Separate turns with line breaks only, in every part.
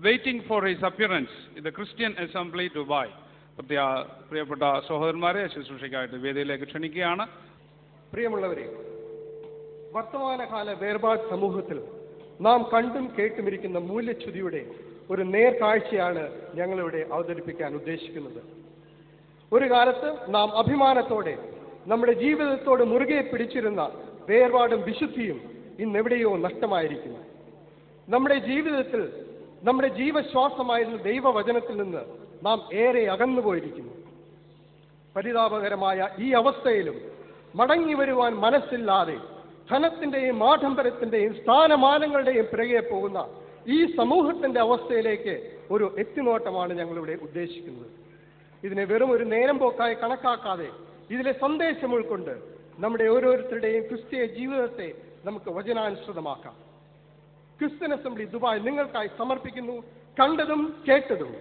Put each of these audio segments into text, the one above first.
waiting for his appearance in the Christian Assembly, Dubai. പ്രിയപ്പെട്ട സഹോദരന്മാരെ ശുശ്രൂഷയ്ക്കായിട്ട് വേദിയിലേക്ക് ക്ഷണിക്കുകയാണ്.
പ്രിയമുള്ളവരെ, വർത്തമാനകാല വേർപാട് സമൂഹത്തിൽ നാം കണ്ടും കേട്ടുമിരിക്കുന്ന മൂല്യച്യുതിയുടെ ഒരു നേർക്കാഴ്ചയാണ് ഞങ്ങളിവിടെ അവതരിപ്പിക്കാൻ ഉദ്ദേശിക്കുന്നത്. ഒരു കാലത്ത് നാം അഭിമാനത്തോടെ നമ്മുടെ ജീവിതത്തോട് മുറുകെ പിടിച്ചിരുന്ന വേർപാടും വിശുദ്ധിയും ഇന്നെവിടെയോ നഷ്ടമായിരിക്കുന്നു. നമ്മുടെ ജീവിതത്തിൽ നമ്മുടെ ജീവശ്വാസമായിരുന്ന ദൈവവചനത്തിൽ നിന്ന് നാം ഏറെ അകന്നുപോയിരിക്കുന്നു. പരിതാപകരമായ ഈ അവസ്ഥയിലും മടങ്ങി വരുവാൻ മനസ്സില്ലാതെ ധനത്തിൻ്റെയും ആഡംബരത്തിൻ്റെയും സ്ഥാനമാനങ്ങളുടെയും പിറകെ പോകുന്ന ഈ സമൂഹത്തിൻ്റെ അവസ്ഥയിലേക്ക് ഒരു എത്തിനോട്ടമാണ് ഞങ്ങളിവിടെ ഉദ്ദേശിക്കുന്നത്. ഇതിനെ വെറും ഒരു നേരം പോക്കായി കണക്കാക്കാതെ ഇതിലെ സന്ദേശം ഉൾക്കൊണ്ട് നമ്മുടെ ഓരോരുത്തരുടെയും ക്രിസ്തീയ ജീവിതത്തെ നമുക്ക് വചനാനുസൃതമാക്കാം. ക്രിസ്ത്യൻ അസംബ്ലി ദുബായ് നിങ്ങൾക്കായി സമർപ്പിക്കുന്നു കണ്ടതും കേട്ടതും.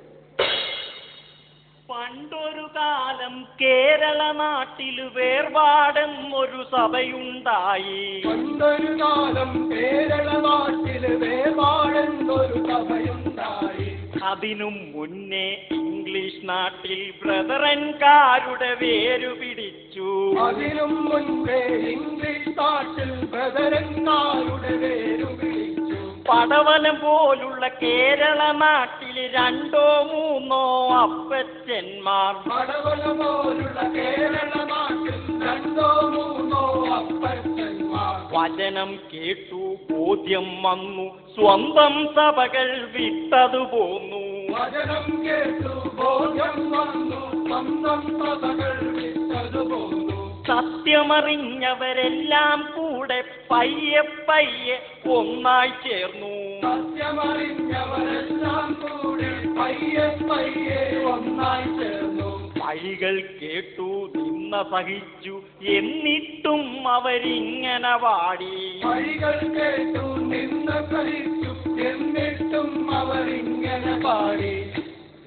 പണ്ടൊരു കാലം കേരള നാട്ടിൽ വേർപാടെന്നൊരു സഭയുണ്ടായി.
പണ്ടൊരു കാലം കേരള നാട്ടിൽ വേർപാടെന്നൊരു സഭയുണ്ടായി.
അതിനും മുന്നേ ഇംഗ്ലീഷ് നാട്ടിൽ ബ്രദറൻകാരുടെ വേരു പിടിച്ചു.
അതിനും മുൻപേ ഇംഗ്ലീഷ് നാട്ടിൽ ബ്രദറൻകാരുടെ വേരു പിടിച്ചു.
പടവലം പോലുള്ള കേരള നാട്ടിൽ 2 3 അപ്പച്ചന്മാർ.
പടവലം പോലുള്ള കേരള നാട്ടിൽ 2 3 അപ്പച്ചന്മാർ.
വചനം കേട്ടു ബോധ്യം വന്നു, സ്വന്തം സഭകൾ വിട്ടതു പോന്നു.
വചനം കേട്ടു ബോധ്യം വന്നു, സ്വന്തം സഭകൾ വിട്ടതു പോന്നു.
സത്യമറിഞ്ഞവരെല്ലാം കൂടെ പയ്യെ പയ്യെ ഒന്നായി ചേർന്നു.
സത്യമറിഞ്ഞവരെല്ലാം കൂടെ പയ്യെ പയ്യെ ഒന്നായി ചേർന്നു.
വഴികൾ കേട്ടു നിന്ന സഹിച്ചു, എന്നിട്ടും അവരിങ്ങനെ പാടി.
വഴികൾ കേട്ടു നിന്ന സഹിച്ചു, എന്നിട്ടും അവരിങ്ങനെ പാടി.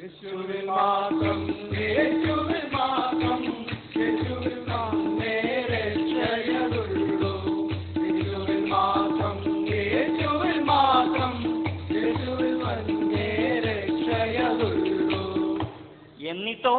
യേശുവിൽ മാത്രം, യേശുവിൽ മാത്രം, യേശുവിൽ മാത്രമേ രക്ഷയുള്ളൂ. യേശുവിൽ മാത്രം, യേശുവിൽ മാത്രം, യേശുവിൽ മാത്രമേ രക്ഷയുള്ളൂ.
എന്നിട്ടോ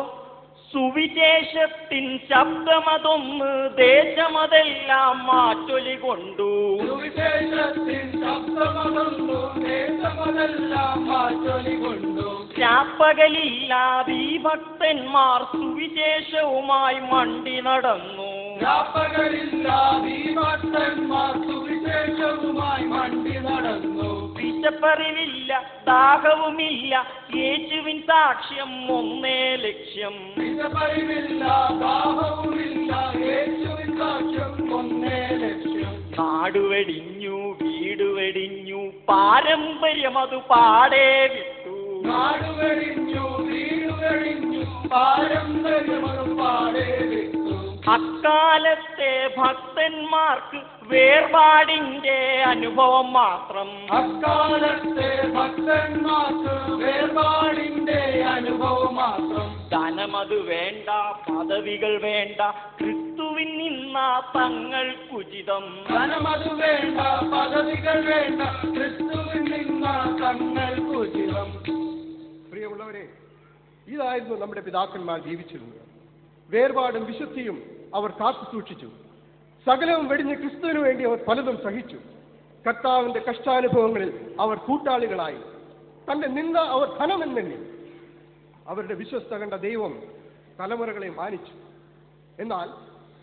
സുവിശേഷത്തിൻ ശബ്ദമതൊന്ന് ദേശമതെല്ലാം മാറ്റൊലി കൊണ്ടു.
സുവിശേഷത്തിൻ ശബ്ദമതൊന്നു ദേശമതെല്ലാം മാറ്റൊലി കൊണ്ടു.
രാപ്പകലില്ലാതെ ഈ ഭക്തന്മാർ സുവിശേഷവുമായി മണ്ടി നടന്നു.
രാപ്പകലില്ലാതെ ഈ ഭക്തന്മാർ സുവിശേഷവുമായി മണ്ടി നടന്നു.
വിശപ്പറിവില്ല, ദാഹവുമില്ല, യേശുവിൻ സാക്ഷ്യം ഒന്നേ ലക്ഷ്യം.
വിശപ്പറിവില്ല, ദാഹവുമില്ല, യേശുവിൻ സാക്ഷ്യം ഒന്നേ ലക്ഷ്യം.
നാടുവെടിഞ്ഞു, വീടുവെടിഞ്ഞു, പാരമ്പര്യം അത് പാടേ വിട്ടു.
നാടുവെടിഞ്ഞു, വീടുവെടിഞ്ഞു, പാരമ്പര്യം അത് പാടേ വിട്ടു.
അക്കാലത്തെ ഭക്തന്മാർക്ക് വേർപാടിന്റെ അനുഭവം മാത്രം.
അക്കാലത്തെ ഭക്തന്മാർക്ക് വേർപാടിന്റെ അനുഭവം മാത്രം.
ധനമത് വേണ്ട, പദവികൾ വേണ്ട, ക്രിസ്തുവിൻ നിന്ന തങ്ങൾക്കുചിതം.
ധനമത് വേണ്ട, പദവികൾ വേണ്ട, ക്രിസ്തുവിൽ നിന്ന തങ്ങൾക്കുചിതം. പ്രിയമുള്ളവരെ, ഇതായിരുന്നു നമ്മുടെ പിതാക്കന്മാർ ജീവിച്ചിരുന്നത്. വേർപാടും വിശുദ്ധിയും അവർ കാത്തു സൂക്ഷിച്ചു. സകലവും വെടിഞ്ഞ് ക്രിസ്തുവിനു വേണ്ടി അവർ പലതും സഹിച്ചു. കർത്താവിന്റെ കഷ്ടാനുഭവങ്ങളിൽ അവർ കൂട്ടാളികളായി. തന്റെ നിന്ന അവർ ധനമെന്നെണ്ണി. അവരുടെ വിശ്വസ്ത കണ്ട ദൈവം തലമുറകളെ മാനിച്ചു. എന്നാൽ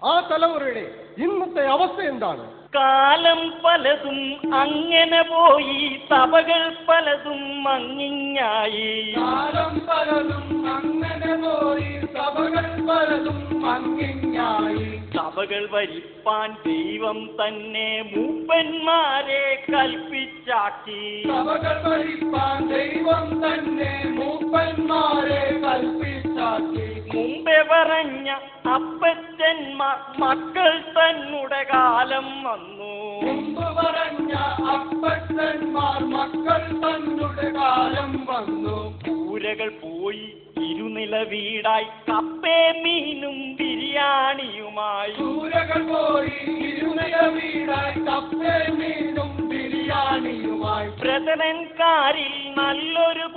ആ തലമുറയുടെ ഇന്നത്തെ അവസ്ഥ എന്താണ്?
കാലം പലതും അങ്ങനെ പോയി, സഭകൾ പലതും മങ്ങിഞ്ഞായി.
കാലം പലതും അങ്ങനെ പോയി, സഭകൾ പലതും മങ്ങിഞ്ഞായി.
സഭകൾ ഭരിപ്പാൻ ദൈവം തന്നെ മൂപ്പന്മാരെ കൽപ്പിച്ചാക്കി.
സഭകൾ ഭരിപ്പാൻ ദൈവം തന്നെ മൂപ്പന്മാരെ കൽപ്പിച്ചാക്കി.
മുമ്പേ പറഞ്ഞ അപ്പച്ചന്മാർ മക്കൾ തന്നുടെ കാലം വന്നു.
മുമ്പ് പറഞ്ഞ അപ്പച്ചന്മാർ മക്കൾ തന്നുടെ കാലം വന്നു.
കൂരകൾ പോയി ഇരുനില വീടായി, കപ്പേ മീനും ബിരിയാണിയുമായി.
കൂരകൾ പോയി ഇരുനില വീടായി, കപ്പേ മീനും ബിരിയാണിയുമായി.
ബ്രദറൻകാരിൽ നല്ലൊരു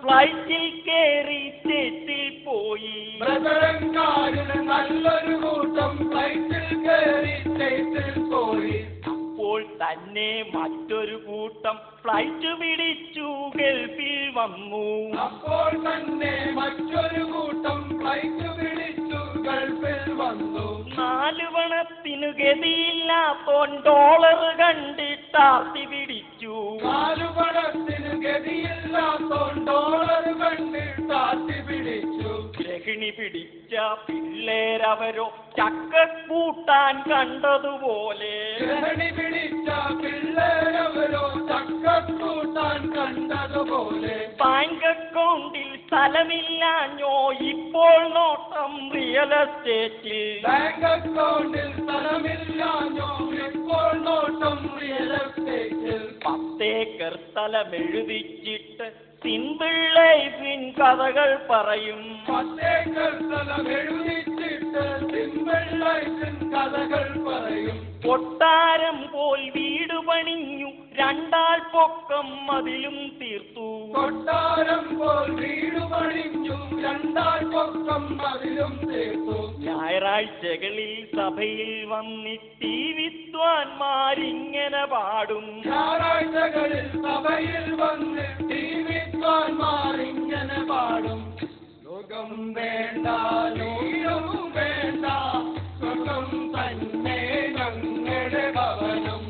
ഫ്ലൈറ്റിൽ കേറി സ്റ്റേറ്റിൽ പോയി.
ബ്രദറൻകാരുടെ നല്ലൊരു കൂട്ടം ഫ്ലൈറ്റിൽ കയറി സ്റ്റേറ്റിൽ പോയി.
അപ്പോൾ തന്നെ മറ്റൊരു കൂട്ടം ഫ്ലൈറ്റ് പിടിച്ചു ഗൾഫിൽ വന്നു.
അപ്പോൾ തന്നെ മറ്റൊരു കൂട്ടം ഫ്ലൈറ്റ് പിടിച്ചു ഗൾഫിൽ വന്നു.
4 പണത്തിനു ഗതിയില്ലാത്തോൻ ഡോളർ കണ്ടിട്ട് ആർത്തി പിടിച്ചു.
4 പണത്തിന് ഗതിയില്ലാത്തോൻ ഡോളർ കണ്ടിട്ട് ആർത്തി പിടിച്ചു.
ഗ്രഹിണി പിടിച്ച പിള്ളേരവരോ ചക്കക്കൂട്ടാൻ കണ്ടതുപോലെ.
ഗ്രഹണി പിടിച്ച പിള്ളേരവരോ ചക്കക്കൂട്ടാൻ കണ്ടതുപോലെ.
ബാങ്ക് അക്കൗണ്ടിൽ സ്ഥലമില്ലാഞ്ഞോ ഇപ്പോൾ നോട്ടം റിയൽ എസ്റ്റേറ്റിൽ.
ബാങ്ക് അക്കൗണ്ടിൽ സ്ഥലമില്ലാഞ്ഞോ ഇപ്പോൾ നോട്ടം റിയൽ എസ്റ്റേറ്റിൽ.
10 ഏക്കർ സ്ഥലം എഴുതിച്ചിട്ട് സിമ്പിൾ ലൈഫിൻ കഥകൾ പറയും.
10 ഏക്കർ സ്ഥലം എഴുതിച്ചിട്ട് സിമ്പിൾ ലൈഫിൻ കഥകൾ പറയും.
കൊട്ടാരം പോൽ വീട് പണിഞ്ഞു 2 ആൾ പൊക്കം അതിലും തീർത്തു.
കൊട്ടാരം പോൽ വീട് പണിഞ്ഞു 2 ആൾ പൊക്കം അതിലും തീർത്തു.
ഞായറാഴ്ചകളിൽ സഭയിൽ വന്നിട്ട് വിദ്വാൻമാരിങ്ങനെ പാടും.
ഞായറാഴ്ചകളിൽ സഭയിൽ വന്ന് വിദ്വാൻമാരിങ്ങനെ പാടും. ലോകം വേണ്ട ലോകം വേണ്ട സുഖം തന്നെ ഞങ്ങളുടെ ഭവനം.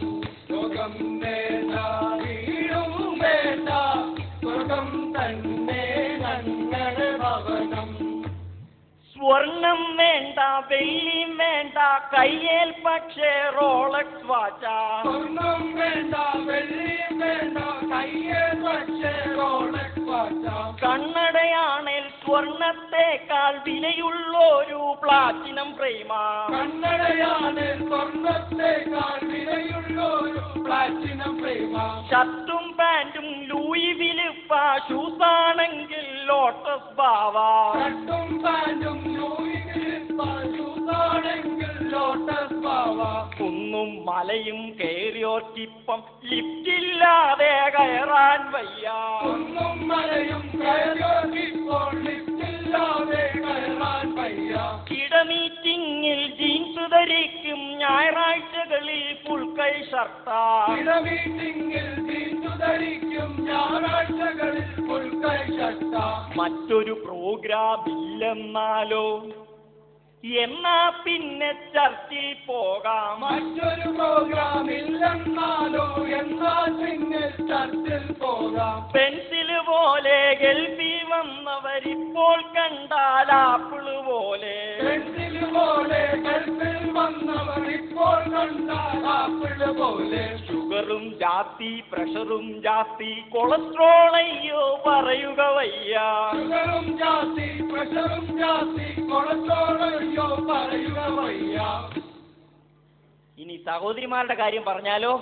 ലോകം വേണ്ട വീടും വേണ്ട സുഖം തന്നെ ഞങ്ങളുടെ ഭവനം.
സ്വർണം വേണ്ട വെള്ളിയും വേണ്ട കയ്യേൽ പക്ഷേ റോളക്സ് വാച്ച.
സ്വർണം വേണ്ട വെള്ളിയും വേണ്ട കയ്യിൽ പക്ഷേ റോളക്സ് വാച്ച.
കണ്ണടയാണേൽ സ്വർണത്തേക്കാൾ വിലയുള്ളൊരു പ്ലാറ്റിനം ഫ്രെയിമ.
കണ്ണടയാണ് സ്വർണത്തേക്കാൾ വിലയുള്ളൊരു പ്ലാറ്റിനം ഫ്രെയിമ.
ഷർട്ടും പാന്റും ലൂയി വിലുപ്പ, ഷൂസാണെങ്കിൽ ലോട്ടസ് ബാവ.
ഷർട്ടും പാന്റും ലൂയി വിലുപ്പ, ഷൂസാണെങ്കിൽ ലോട്ടസ് ബാവ.
കുന്നും മലയും കയറിയോർക്കിപ്പം ലിഫ്റ്റില്ലാതെ കയറാൻ വയ്യ.
കുന്നും മലയും കയറിയോർക്കിപ്പോൾ ലിഫ്റ്റില്ലാതെ കയറാൻ വയ്യ.
മീറ്റിംഗിൽ ജീൻസ് ധരിക്കും ഞായറാഴ്ചകളിൽ ഫുൾ കൈ ഷർട്ടാ.
മീറ്റിംഗിൽ ജീൻസ് ധരിക്കും ഞായറാഴ്ചകളിൽ ഫുൾ കൈ ഷർട്ടാ.
മറ്റൊരു പ്രോഗ്രാം ഇല്ലെന്നാലോ, എന്നാ പിന്നെ ചർച്ചിൽ പോകാം.
മറ്റൊരു പ്രോഗ്രാം ഇല്ലെന്നാലോ, എന്നാൽ പിന്നെ ചർച്ചിൽ പോകാം.
പെൻസില് പോലെ ഗൾഫിൽ വന്നവരിപ്പോൾ കണ്ടാൽ ആപ്പിള് പോലെ.
പെൻസിൽ പോലെ ഗൾഫിൽ വന്നവർ ഇപ്പോൾ കണ്ടാൽ ആപ്പിള് പോലെ.
ഷുഗറും ജാസ്തി, പ്രഷറും ജാസ്തി, കൊളസ്ട്രോൾ അയ്യോ പറയുക വയ്യ.
ഷുഗറും ജാസ്തി, പ്രഷറും ജാസ്തി, കൊളസ്ട്രോൾ അയ്യോ പറയുക വയ്യ.
ഇനി സഹോദരിമാരുടെ കാര്യം പറഞ്ഞാലോ,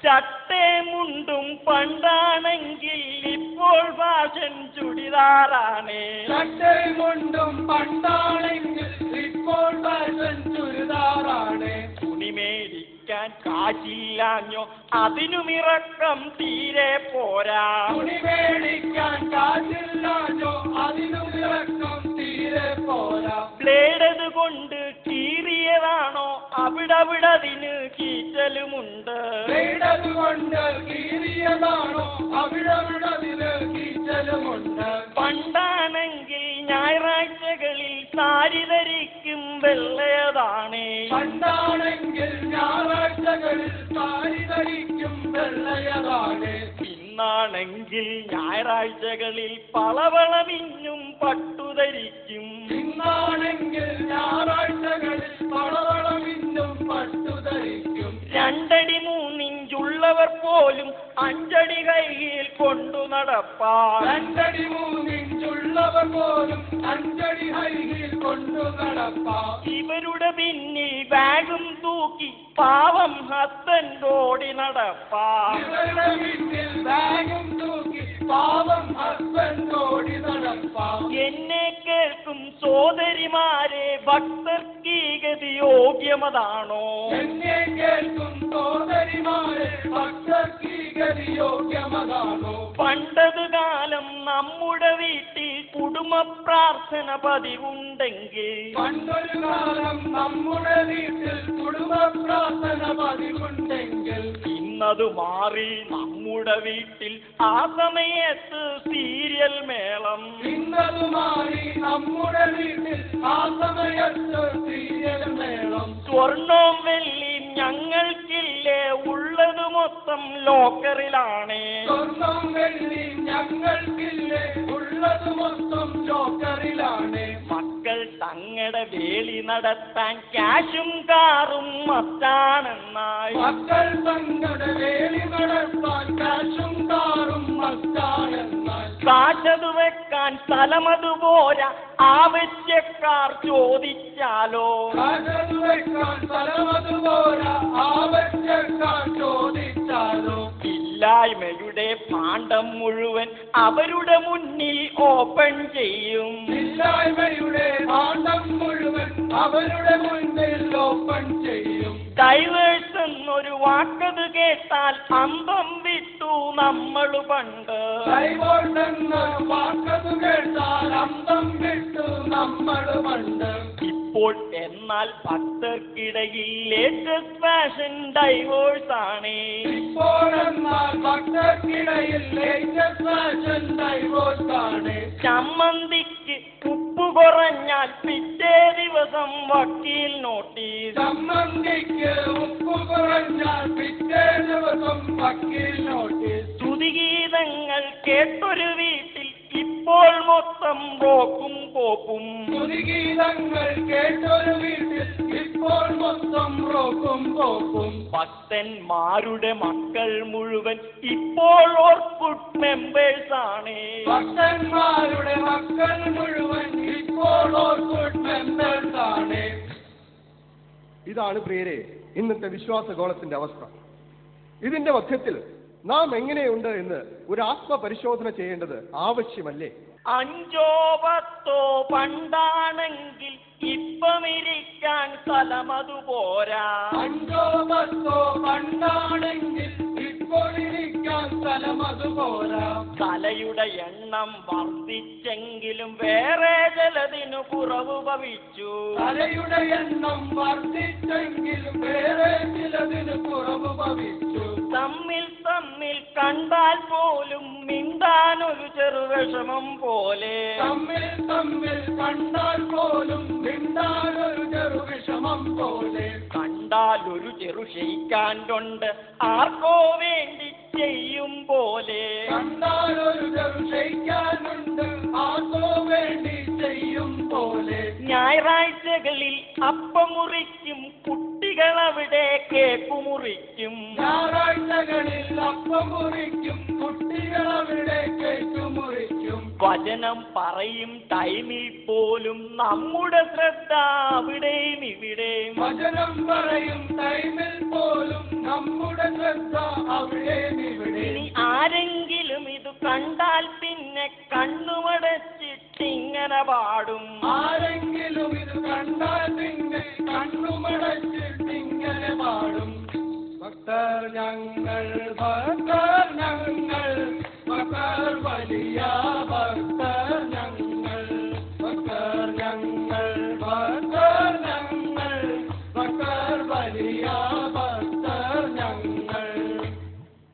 ചട്ടേ മുണ്ടും പണ്ടാണെങ്കിൽ ഇപ്പോൾ ഫാഷൻ ചുടിദാറാണ്.
ചട്ടേ മുണ്ടും പണ്ടാണെങ്കിൽ ഇപ്പോൾ ഫാഷൻ ചുരിദാറാണ്.
തുണി മേടിക്കാൻ കാശില്ലാഞ്ഞോ അതിനുമിറക്കം തീരെ പോരാ.
തുണി മേടിക്കാൻ കാശില്ലാഞ്ഞോ അതിനുമിറക്കം തീരെ പോരാ.
ബ്ലേഡത് കൊണ്ട് കീറിയതാണോ അവിടവിടതിന് കീറ്റലുമുണ്ട്.
ബ്ലേഡതുകൊണ്ട് കീറിയതാണോ അവിടവിടതിന് കീറ്റലുമുണ്ട്.
പണ്ടാണെങ്കിൽ ഞായറാഴ്ചകളിൽ സാരി ധരിക്കും വെള്ളയതാണ്.
പണ്ടാണെങ്കിൽ ഞായറാഴ്ചകളിൽ സാരി ധരിക്കും വെള്ളയതാണ്.
ഇന്നാണെങ്കിൽ ഞായറാഴ്ചകളിൽ പളവളമിഞ്ഞും പട്ടുധരിക്കും.
ഇന്നാണെങ്കിൽ ഞായറാഴ്ചകളിൽ പളവളമിന്നും പട്ടുധരിക്കും.
2 അടി 3 ഇഞ്ചുള്ളവർ പോലും 5 അടി കയ്യിൽ കൊണ്ടു നടപ്പാൻ.
2 അടി 3 ഇഞ്ചുള്ളവർ പോലും 5 അടി ഹൈഹിൽ കൊണ്ടു നടപ്പാം.
ഇവരുടെ പിന്നിൽ ബാഗും തൂക്കി പാവം ഹസ്ബൻഡ് ഓടി നടപ്പാൻ.
ഇവരുടെ വീട്ടിൽ ബാഗും തൂക്കി പാവം ഹസ്ബൻഡ് ഓടി നടപ്പാം.
എന്നെ കേൾക്കും സോദരിമാരെ, ഭക്തർക്ക് ഈ ഗതി യോഗ്യമതാണോ?
എന്നെ കേൾക്കും സോദരിമാരെ, ഭക്തർക്ക് ഈ ഗതി യോഗ്യമതാണോ?
പണ്ടത് കാലം നമ്മുടെ വീട്ടിൽ കുടുംബ പ്രാർത്ഥന പതിവുണ്ടെങ്കിൽ
പണ്ടൊരു കാലം നമ്മുടെ വീട്ടിൽ കുടുംബ പ്രാർത്ഥന പതിവുണ്ടെങ്കിൽ
ഇന്നത് മാറി നമ്മുടെ വീട്ടിൽ ആ സമയത്ത് സീരിയൽ മേളം
ഇന്നത് മാറി നമ്മുടെ വീട്ടിൽ ആ സമയത്ത് സീരിയൽ മേളം
സ്വർണവും വെള്ളിയും ഞങ്ങൾക്കില്ലേ ഉള്ളത് മൊത്തം ലോക്കറിലാണ്
സ്വർണം വെള്ളി ഞങ്ങൾക്കില്ലേ ഉള്ളത് മൊത്തം ലോക്കറിലാണ്
മക്കൾ തങ്ങളുടെ വേലി നടത്താൻ ക്യാഷും കാറും മസ്റ്റാണെന്നായി
മക്കൾ തങ്ങളുടെ വേലി നടത്താൻ കാശും കാറും മസ്റ്റാണെന്നാൽ
കാശത് വെക്കാൻ സ്ഥലമത് പോരാ ആവശ്യക്കാർ ചോദിച്ചാലോ
കാശത് വെക്കാൻ സ്ഥലമത് പോരാ ആവശ്യക്കാർ ചോദിച്ചാലോ
ഇല്ലായ്മയുടെ പാണ്ഡം മുഴുവൻ അവരുടെ മുന്നിൽ ഓപ്പൺ ചെയ്യും
ഇല്ലായ്മയുടെ ഭാണ്ഡം മുഴുവൻ അവരുടെ മുന്നിൽ ഓപ്പൺ ചെയ്യും
ഡൈവേഴ്സ് എന്നൊരു വാക്കത് കേട്ടാൽ അന്തം വിട്ടു നമ്മൾ പണ്ട്
ഡൈവോഴ്സ് എന്ന വാക്കത് കേട്ടാൽ അന്തം വിട്ടു നമ്മൾ പണ്ട്
ഇപ്പോൾ എന്നാൽ ഭക്തർക്കിടയിൽ ലേറ്റസ്റ്റ് ഫാഷൻ ഡൈവോഴ്സ് ആണ്
ഇപ്പോഴെന്നാൽ ഭക്തർക്കിടയിൽ ലേറ്റസ്റ്റ് ഫാഷൻ ഡൈവോഴ്സ് ആണ്
ചമ്മന്തിക്ക് ഉപ്പ് കുറഞ്ഞാൽ പിറ്റേ ദിവസം വക്കീൽ നോട്ടീസ്
സംബന്ധിക്ക് ഉപ്പ് കുറഞ്ഞാൽ പിറ്റേ ദിവസം വക്കീൽ നോട്ടീസ്
സ്തുതിഗീതങ്ങൾ കേട്ടൊരു വീട്ടിൽ ഇപ്പോൾ മൊത്തം റോക്കും പോപ്പും
സ്തുതിഗീതങ്ങൾ കേട്ടൊരു വീട്ടിൽ ഇപ്പോൾ മൊത്തം റോക്കും പോക്കും
ഭക്തന്മാരുടെ മക്കൾ മുഴുവൻ ഇപ്പോൾ ഓർക്കുഡ് മെമ്പേഴ്സ് ആണ്
ഭക്തന്മാരുടെ മക്കൾ മുഴുവൻ ഇപ്പോൾ ഓർക്കുഡ് മെമ്പേഴ്സ് ആണ്
ഇതാണ് പ്രിയരെ ഇന്നത്തെ വിശ്വാസഗോളത്തിന്റെ അവസ്ഥ. ഇതിന്റെ മധ്യത്തിൽ നാം എങ്ങനെയുണ്ട് എന്ന് ഒരു ആത്മപരിശോധന ചെയ്യേണ്ടത് ആവശ്യമല്ലേ?
5 10 പണ്ടാണെങ്കിൽ ഇപ്പമിരിക്കാൻ സ്ഥലമതു പോരാ
5 10 പണ്ടാണെങ്കിൽ ഇപ്പോൾ ഇരിക്കാൻ സ്ഥലം അതുപോരാ
തലയുടെ എണ്ണം വർദ്ധിച്ചെങ്കിലും വേറെ ചിലതിനു കുറവ് ഭവിച്ചു
തലയുടെ എണ്ണം വർദ്ധിച്ചെങ്കിലും വേറെ ചിലതിന് കുറവ് ഭവിച്ചു
തമ്മിൽ കണ്ടാൽ പോലും മിണ്ടാനൊരു ചെറുവിഷമം പോലെ
തമ്മിൽ കണ്ടാൽ പോലും മിണ്ടാനൊരു ചെറുവിഷമം പോലെ
കണ്ടാൽ ഒരു ചെറു ക്ഷയിക്കാനുണ്ട് ആർക്കോ വേണ്ടി ചെയ്യും പോലെ
കണ്ടാൽ ഒരു ചെറു ക്ഷയിക്കാനുണ്ട് ആർക്കോ വേണ്ടി ചെയ്യും പോലെ
ഞായറാഴ്ചകളിൽ അപ്പം മുറിക്കും കുട്ടികളവിടെ കേക്ക് മുറിക്കും
ഞായറാഴ്ചകളിൽ അപ്പം മുറിക്കും കുട്ടികളവിടെ കേക്ക് മുറിക്കും
വചനം പറയും ടൈമിൽ പോലും നമ്മുടെ ശ്രദ്ധ അവിടെയും ഇവിടെയും
വചനം പറയും ടൈമിൽ പോലും നമ്മുടെ ശ്രദ്ധ അവിടെയും ഇവിടെ
ഇനി ആരെങ്കിലും ഇത് കണ്ടാൽ പിന്നെ കണ്ണുമടച്ചിട്ടിങ്ങനെ പാടും
ആരെങ്കിലും ഇത് കണ്ടാൽ പിന്നെ കണ്ണുമടച്ചിട്ടിങ്ങനെ പാടും ഭക്തർ ഞങ്ങൾ ഭക്തർ ഞങ്ങൾ ഭക്തർ വലിയ ഭക്തർ ഞങ്ങൾ ഭക്തർ ഞങ്ങൾ ഭക്തർ ഞങ്ങൾ ഭക്തർ വലിയ ഭക്തർ ഞങ്ങൾ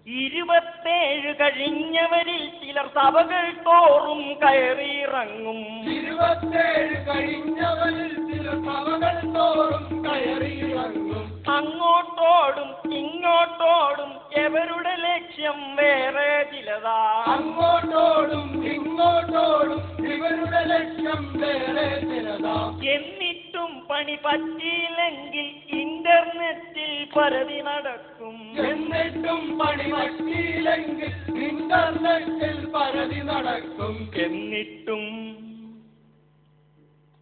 27 കഴിഞ്ഞവരിൽ ചിലർ സഭകൾ തോറും കയറിയിറങ്ങും
27 കഴിഞ്ഞവരിൽ ചിലർ സഭകൾ തോറും കയറിയിറങ്ങും
അങ്ങോട്ടോടും ഇങ്ങോട്ടോടും എവരുടെ ലക്ഷ്യം വേറെ ചിലതാ
അങ്ങോട്ടോടും ഇങ്ങോട്ടോടും ഇവരുടെ ലക്ഷ്യം വേറെ ചിലതാ
എന്നിട്ടും പണി പറ്റിയില്ലെങ്കിൽ ഇന്റർനെറ്റിൽ പരതി നടക്കും
എന്നിട്ടും പണി പറ്റിയില്ലെങ്കിൽ ഇന്റർനെറ്റിൽ പരതി നടക്കും
എന്നിട്ടും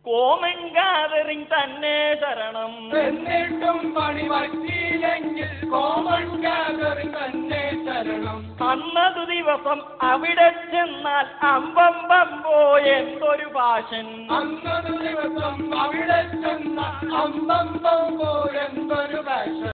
കോമൺ ഗാദറിംഗ് തന്നെ ശരണം
എന്നിട്ടും പണി പറ്റിയില്ലെങ്കിൽ കോമൺ ഗാദറിംഗ് തന്നെ ശരണം
അന്നതു ദിവസം അവിടെ ചെന്നാൽ അമ്പമ്പമ്പോ എന്തൊരു ഭാഷൻ
അന്നൊരു ദിവസം അവിടെ ചെന്ന അമ്പമ്പോ എന്തൊരു ഭാഷ